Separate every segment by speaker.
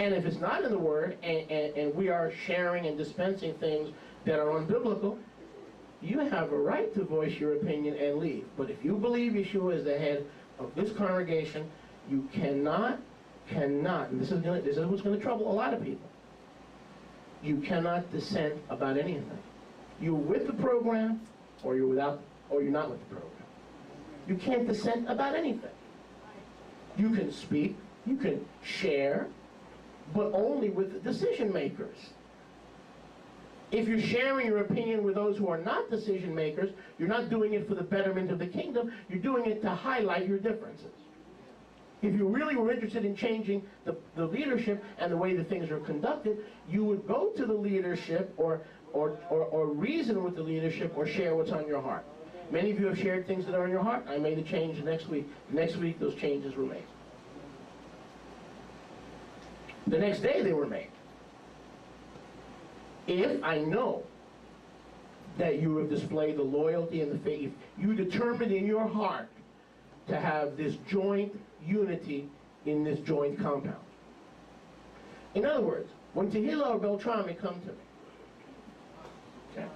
Speaker 1: And if it's not in the Word, and we are sharing and dispensing things that are unbiblical, you have a right to voice your opinion and leave. But if you believe Yeshua is the head of this congregation, you cannot, and this is what's going to trouble a lot of people, you cannot dissent about anything. You're with the program, or you're without, or you're not with the program. You can't dissent about anything. You can speak, you can share, but only with the decision makers. If you're sharing your opinion with those who are not decision makers, you're not doing it for the betterment of the kingdom, you're doing it to highlight your differences. If you really were interested in changing the leadership and the way that things are conducted, you would go to the leadership or reason with the leadership or share what's on your heart. Many of you have shared things that are on your heart. I made a change the next week. The next week, those changes were made. The next day, they were made. If I know that you have displayed the loyalty and the faith, you determined in your heart to have this joint unity in this joint compound. In other words, when Tehillah or Beltrami come to me, okay,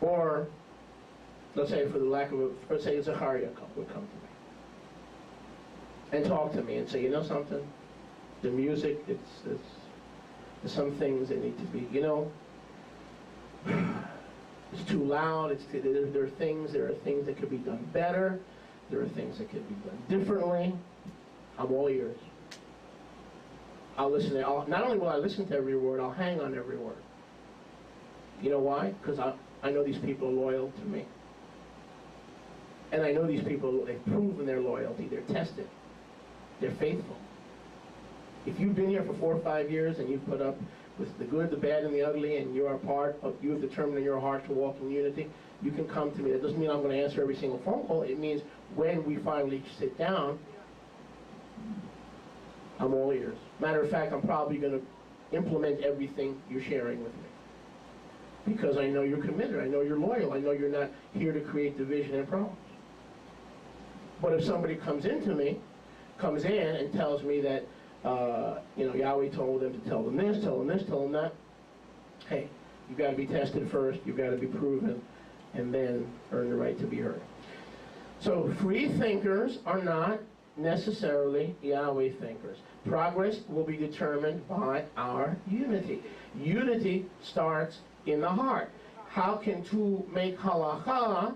Speaker 1: or let's say for the lack of a, let's say Zachariah would come to me and talk to me and say, you know something, the music, there's some things that need to be, you know, it's too loud, there are things that could be done better, there are things that could be done differently. I'm all ears. I'll listen to, not only will I listen to every word, I'll hang on every word. You know why? Because I know these people are loyal to me. And I know these people, they've proven their loyalty, they're tested, they're faithful. If you've been here for 4 or 5 years and you've put up with the good, the bad, and the ugly, and you are part of, you have determined in your heart to walk in unity, you can come to me. That doesn't mean I'm going to answer every single phone call. It means when we finally sit down, I'm all ears. Matter of fact, I'm probably going to implement everything you're sharing with me. Because I know you're committed, I know you're loyal, I know you're not here to create division and problems. But if somebody comes in and tells me that, you know, Yahweh told them to tell them this, tell them this, tell them that, hey, you've got to be tested first, you've got to be proven, and then earn the right to be heard. So free thinkers are not necessarily Yahweh thinkers. Progress will be determined by our unity. Unity starts in the heart. How can two make halakha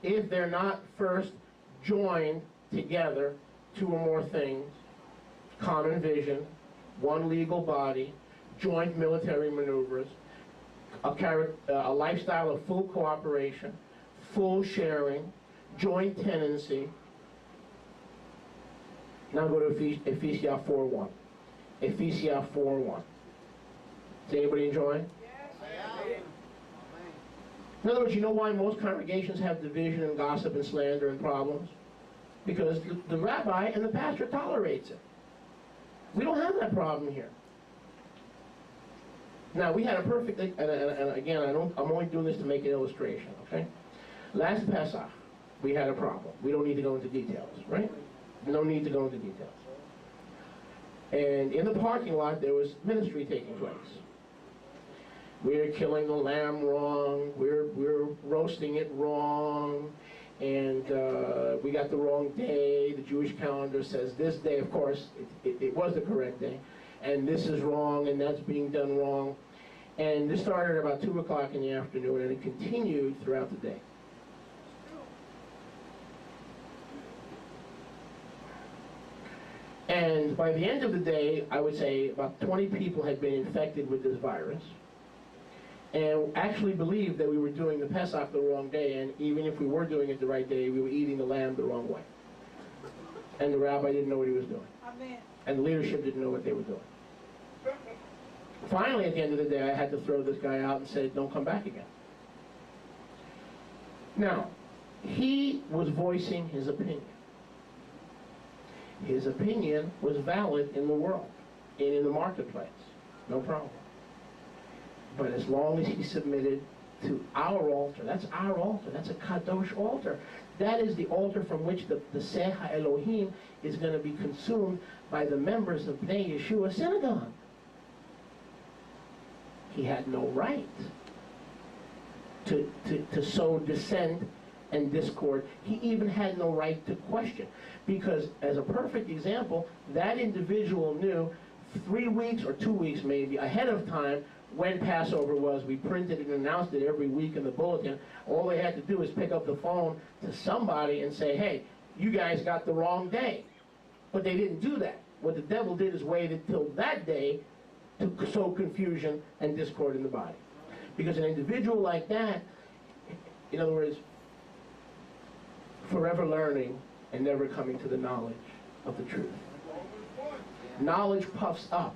Speaker 1: if they're not first joined together, two or more things, common vision, one legal body, joint military maneuvers, a lifestyle of full cooperation, full sharing, joint tenancy. Now go to Ephesians 4:1. Ephesians 4:1. Is anybody enjoying? Yes. In other words, you know why most congregations have division and gossip and slander and problems? Because the rabbi and the pastor tolerates it. We don't have that problem here. Now, we had a perfect, and again, I'm only doing this to make an illustration, okay? Last Pesach, we had a problem. We don't need to go into details, right? No need to go into details. And in the parking lot, there was ministry taking place. We're killing the lamb wrong, we're roasting it wrong, and we got the wrong day. The Jewish calendar says this day, of course, it was the correct day, and this is wrong, and that's being done wrong. And this started about 2 o'clock in the afternoon, and it continued throughout the day. And by the end of the day, I would say about 20 people had been infected with this virus, and actually believed that we were doing the Pesach the wrong day, and even if we were doing it the right day, we were eating the lamb the wrong way. And the rabbi didn't know what he was doing. Amen. And the leadership didn't know what they were doing. Finally, at the end of the day, I had to throw this guy out and say, don't come back again. Now, he was voicing his opinion. His opinion was valid in the world and in the marketplace. No problem. But as long as he submitted to our altar, that's our altar, that's a kadosh altar. That is the altar from which the Seh HaElohim is going to be consumed by the members of Bnei Yeshua synagogue. He had no right to sow dissent and discord. He even had no right to question. Because, as a perfect example, that individual knew 3 weeks or 2 weeks maybe ahead of time when Passover was. We printed and announced it every week in the bulletin. All they had to do is pick up the phone to somebody and say, hey, you guys got the wrong day. But they didn't do that. What the devil did is waited till that day to sow confusion and discord in the body. Because an individual like that, in other words, forever learning and never coming to the knowledge of the truth. Knowledge puffs up,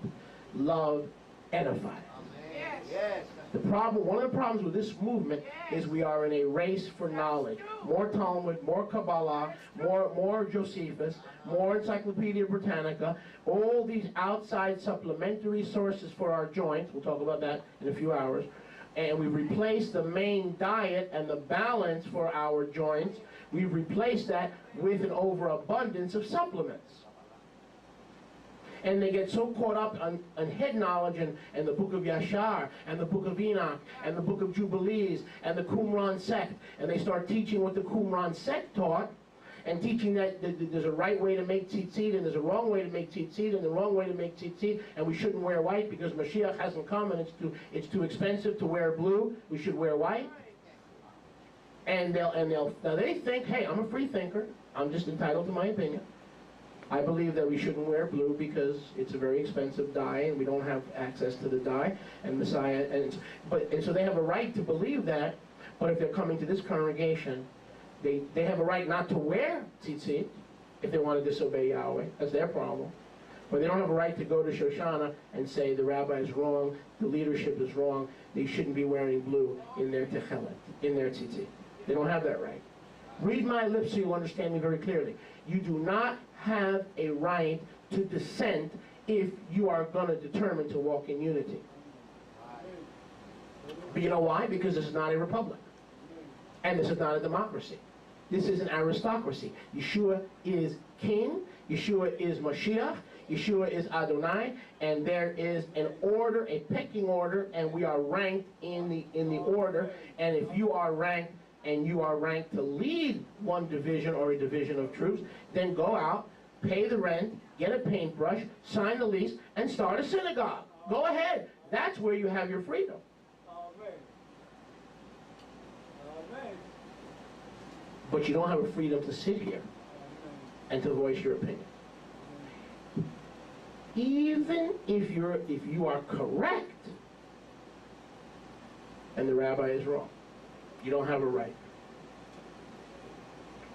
Speaker 1: love edifies.
Speaker 2: Yes.
Speaker 1: The problem, one of the problems with this movement is we are in a race for knowledge. More Talmud, more Kabbalah, more Josephus, more Encyclopedia Britannica, all these outside supplementary sources for our joints. We'll talk about that in a few hours. And we've replaced the main diet and the balance for our joints. We've replaced that with an overabundance of supplements. And they get so caught up on head knowledge and the book of Yashar, and the book of Enoch, and the book of Jubilees, and the Qumran sect, and they start teaching what the Qumran sect taught, and teaching that there's a right way to make tzitzit, and there's a wrong way to make tzitzit, and the wrong way to make tzitzit, and we shouldn't wear white because Mashiach hasn't come, and it's too expensive to wear blue. We should wear white. And now they think, hey, I'm a free thinker. I'm just entitled to my opinion. I believe that we shouldn't wear blue because it's a very expensive dye and we don't have access to the dye. And Messiah, and so they have a right to believe that. But if they're coming to this congregation, they have a right not to wear tzitzit if they want to disobey Yahweh. That's their problem. But they don't have a right to go to Shoshana and say the rabbi is wrong, the leadership is wrong, they shouldn't be wearing blue in their techelet, in their tzitzit. They don't have that right. Read my lips so you'll understand me very clearly. You do not have a right to dissent if you are going to determine to walk in unity. But you know why? Because this is not a republic. And this is not a democracy. This is an aristocracy. Yeshua is king. Yeshua is Mashiach. Yeshua is Adonai. And there is an order, a pecking order, and we are ranked in the order. And if you are ranked, and you are ranked to lead one division or a division of troops, then go out, pay the rent, get a paintbrush, sign the lease, and start a synagogue. Go ahead. That's where you have your freedom.
Speaker 2: Amen. Amen.
Speaker 1: But you don't have a freedom to sit here and to voice your opinion. Even if you are correct and the rabbi is wrong, you don't have a right.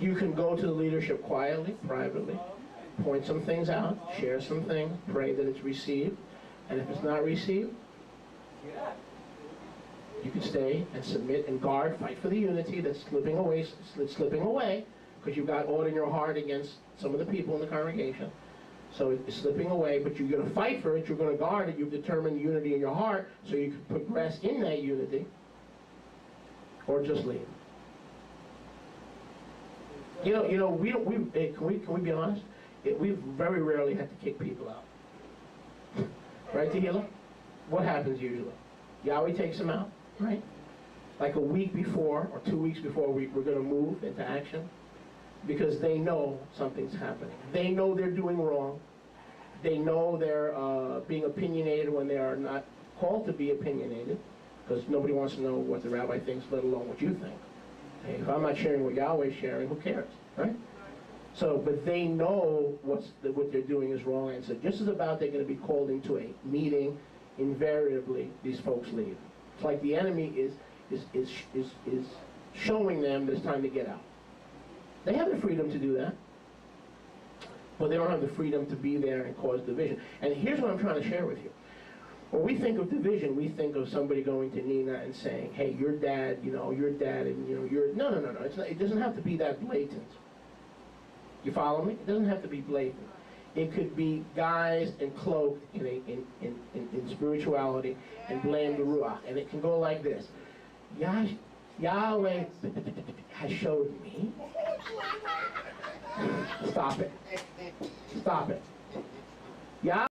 Speaker 1: You can go to the leadership quietly, privately, point some things out, share some things, pray that it's received, and if it's not received, you can stay and submit and guard, fight for the unity that's slipping away, because you've got odd in your heart against some of the people in the congregation. So it's slipping away, but you're going to fight for it, you're going to guard it, you've determined unity in your heart, so you can progress in that unity. Or just leave. You know, can we be honest? We very rarely have to kick people out. Right, Tehillah? What happens usually? Yahweh takes them out, right? Like a week before or 2 weeks before we're going to move into action, because they know something's happening. They know they're doing wrong. They know they're being opinionated when they are not called to be opinionated. Because nobody wants to know what the rabbi thinks, let alone what you think. Hey, if I'm not sharing what Yahweh's sharing, who cares, right? So, but they know what they're doing is wrong, and so just as about they're going to be called into a meeting, invariably these folks leave. It's like the enemy is showing them that it's time to get out. They have the freedom to do that, but they don't have the freedom to be there and cause division. And here's what I'm trying to share with you. When we think of division, we think of somebody going to Nina and saying, hey, your dad, and you're... No. It's not, it doesn't have to be that blatant. You follow me? It doesn't have to be blatant. It could be guys and cloaked in spirituality and blame the Ruach. And it can go like this. Yash, Yahweh has showed me. Stop it. Stop it. Yahweh